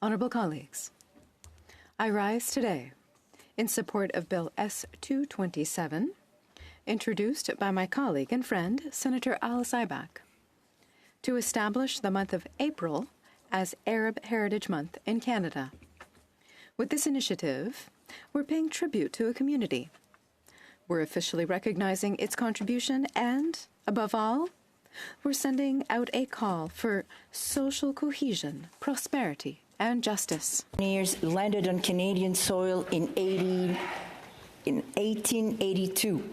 Honorable colleagues, I rise today in support of Bill S-227, introduced by my colleague and friend, Senator Alice Ibach, to establish the month of April as Arab Heritage Month in Canada. With this initiative, we're paying tribute to a community. We're officially recognizing its contribution and, above all, we're sending out a call for social cohesion, prosperity, and justice. Pioneers landed on Canadian soil in 1882.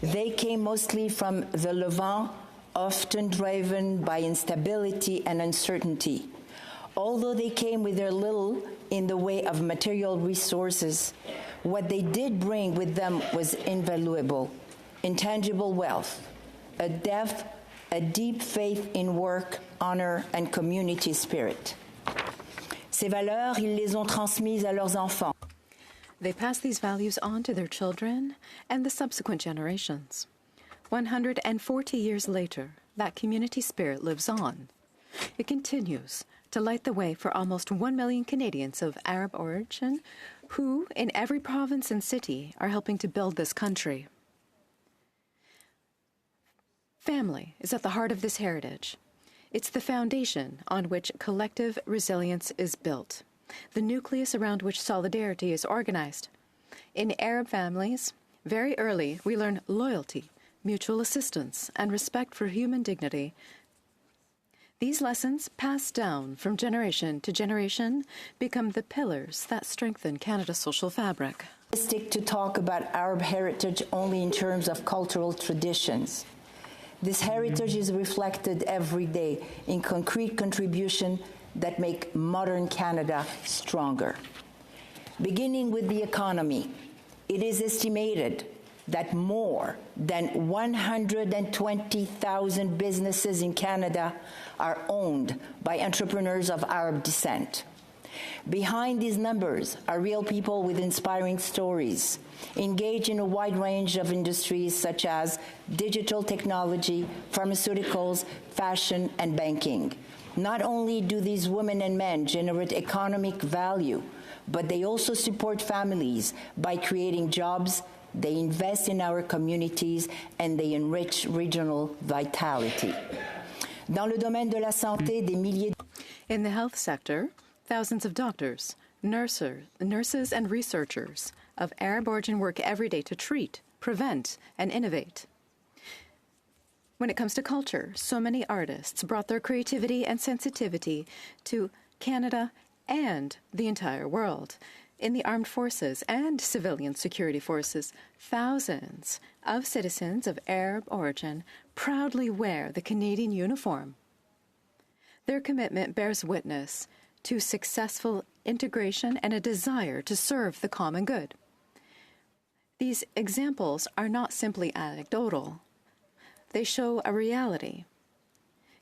They came mostly from the Levant, often driven by instability and uncertainty. Although they came with their little in the way of material resources, what they did bring with them was invaluable, intangible wealth, a deep faith in work, honor, and community spirit. Ces valeurs, ils les ont transmises à leurs enfants. They pass these values on to their children and the subsequent generations. 140 years later, that community spirit lives on. It continues to light the way for almost 1 million Canadians of Arab origin who, in every province and city, are helping to build this country. Family is at the heart of this heritage. It's the foundation on which collective resilience is built, the nucleus around which solidarity is organized. In Arab families, very early, we learn loyalty, mutual assistance, and respect for human dignity. These lessons, passed down from generation to generation, become the pillars that strengthen Canada's social fabric. To talk about Arab heritage only in terms of cultural traditions. This heritage is reflected every day in concrete contributions that make modern Canada stronger. Beginning with the economy, it is estimated that more than 120,000 businesses in Canada are owned by entrepreneurs of Arab descent. Behind these numbers are real people with inspiring stories, engaged in a wide range of industries such as digital technology, pharmaceuticals, fashion, and banking. Not only do these women and men generate economic value, but they also support families by creating jobs, they invest in our communities, and they enrich regional vitality. Dans le domaine de la santé, des milliers... In the health sector, thousands of doctors, nurses, and researchers of Arab origin work every day to treat, prevent, and innovate. When it comes to culture, so many artists brought their creativity and sensitivity to Canada and the entire world. In the armed forces and civilian security forces, thousands of citizens of Arab origin proudly wear the Canadian uniform. Their commitment bears witness to successful integration and a desire to serve the common good. These examples are not simply anecdotal. They show a reality.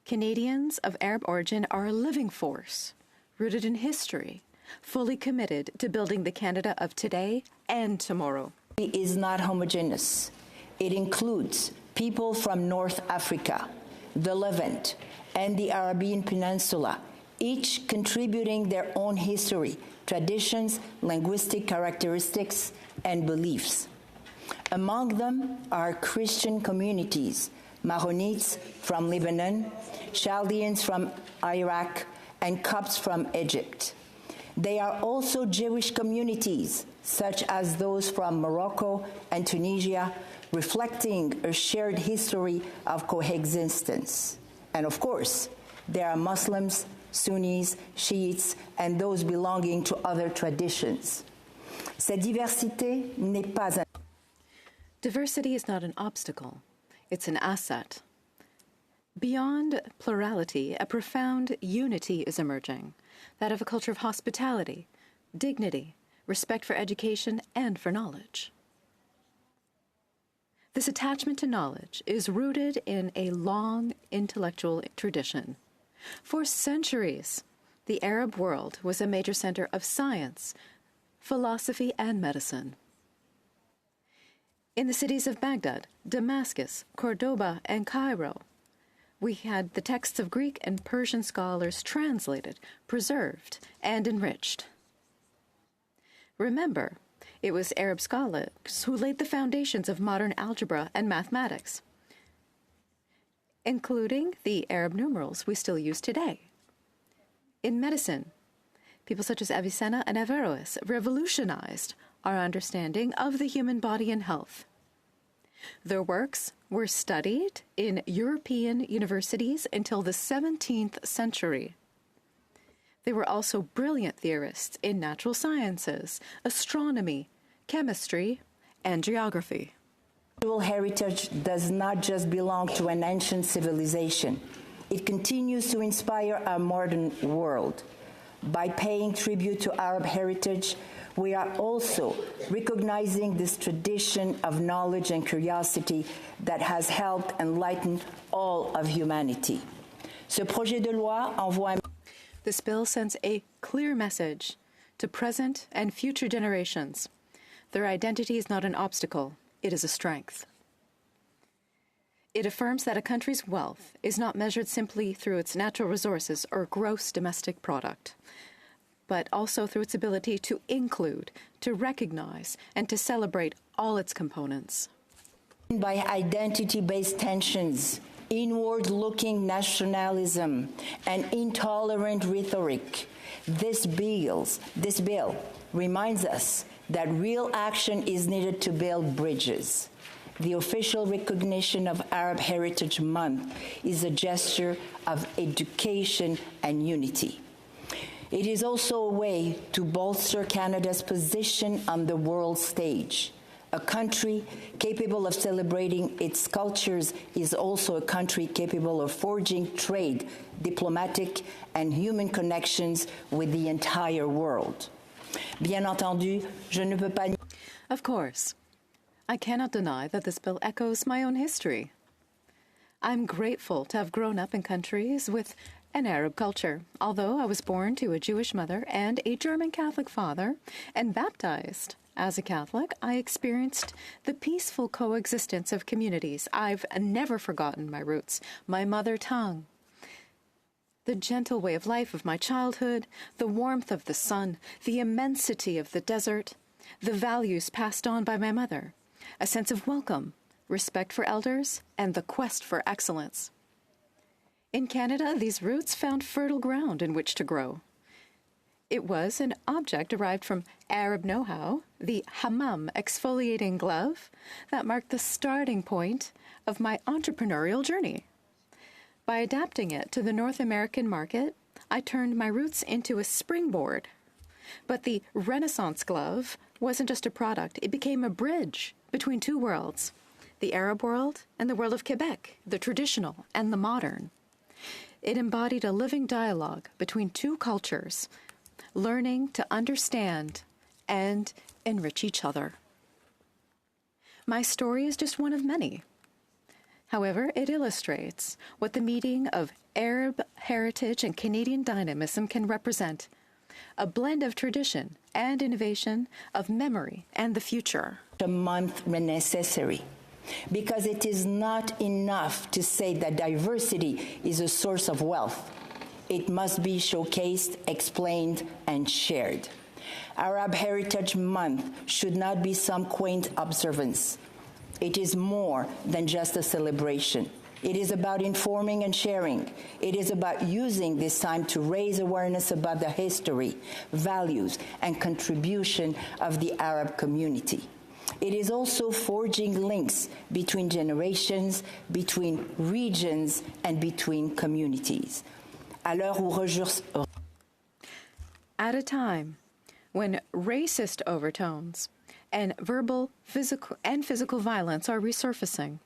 Canadians of Arab origin are a living force, rooted in history, fully committed to building the Canada of today and tomorrow. It is not homogeneous. It includes people from North Africa, the Levant, and the Arabian Peninsula, each contributing their own history, traditions, linguistic characteristics, and beliefs. Among them are Christian communities, Maronites from Lebanon, Chaldeans from Iraq, and Copts from Egypt. They are also Jewish communities, such as those from Morocco and Tunisia, reflecting a shared history of coexistence. And of course, there are Muslims, Sunnis, Shiites, and those belonging to other traditions. Cette diversité n'est pas un... Diversity is not an obstacle, it's an asset. Beyond plurality, a profound unity is emerging, that of a culture of hospitality, dignity, respect for education, and for knowledge. This attachment to knowledge is rooted in a long intellectual tradition. For centuries, the Arab world was a major center of science, philosophy, and medicine. In the cities of Baghdad, Damascus, Cordoba, and Cairo, we had the texts of Greek and Persian scholars translated, preserved, and enriched. Remember, it was Arab scholars who laid the foundations of modern algebra and mathematics, including the Arab numerals we still use today. In medicine, people such as Avicenna and Averroes revolutionized our understanding of the human body and health. Their works were studied in European universities until the 17th century. They were also brilliant theorists in natural sciences, astronomy, chemistry, and geography. Cultural heritage does not just belong to an ancient civilization. It continues to inspire our modern world. By paying tribute to Arab heritage, we are also recognizing this tradition of knowledge and curiosity that has helped enlighten all of humanity. Ce projet de loi envoie. This bill sends a clear message to present and future generations. Their identity is not an obstacle, it is a strength. It affirms that a country's wealth is not measured simply through its natural resources or gross domestic product, but also through its ability to include, to recognize, and to celebrate all its components. By identity-based tensions, inward-looking nationalism, and intolerant rhetoric, this bill reminds us that real action is needed to build bridges. The official recognition of Arab Heritage Month is a gesture of education and unity. It is also a way to bolster Canada's position on the world stage. A country capable of celebrating its cultures is also a country capable of forging trade, diplomatic, and human connections with the entire world. Bien entendu, je ne peux pas. Of course, I cannot deny that this bill echoes my own history. I'm grateful to have grown up in countries with an Arab culture. Although I was born to a Jewish mother and a German Catholic father and baptized as a Catholic, I experienced the peaceful coexistence of communities. I've never forgotten my roots, my mother tongue, the gentle way of life of my childhood, the warmth of the sun, the immensity of the desert, the values passed on by my mother, a sense of welcome, respect for elders, and the quest for excellence. In Canada, these roots found fertile ground in which to grow. It was an object derived from Arab know-how, the hammam exfoliating glove, that marked the starting point of my entrepreneurial journey. By adapting it to the North American market, I turned my roots into a springboard. But the Renaissance glove wasn't just a product, it became a bridge between two worlds, the Arab world and the world of Quebec, the traditional and the modern. It embodied a living dialogue between two cultures, learning to understand and enrich each other. My story is just one of many. However, it illustrates what the meeting of Arab heritage and Canadian dynamism can represent, a blend of tradition and innovation, of memory and the future. A month necessary, because it is not enough to say that diversity is a source of wealth. It must be showcased, explained, and shared. Arab Heritage Month should not be some quaint observance. It is more than just a celebration. It is about informing and sharing. It is about using this time to raise awareness about the history, values, and contribution of the Arab community. It is also forging links between generations, between regions, and between communities. At a time when racist overtones and verbal, physical violence are resurfacing,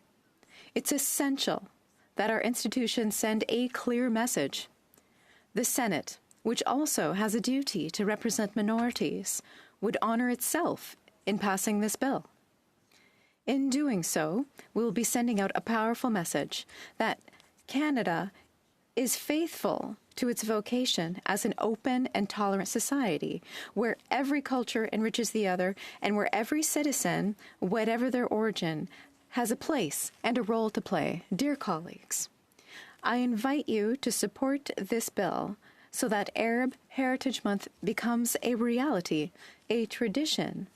it's essential that our institutions send a clear message. The Senate, which also has a duty to represent minorities, would honor itself in passing this bill. In doing so, we will be sending out a powerful message that Canada is faithful to its vocation as an open and tolerant society, where every culture enriches the other and where every citizen, whatever their origin, has a place and a role to play. Dear colleagues, I invite you to support this bill so that Arab Heritage Month becomes a reality, a tradition,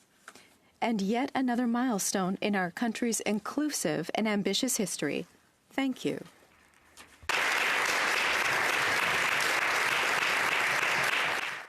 and yet another milestone in our country's inclusive and ambitious history. Thank you.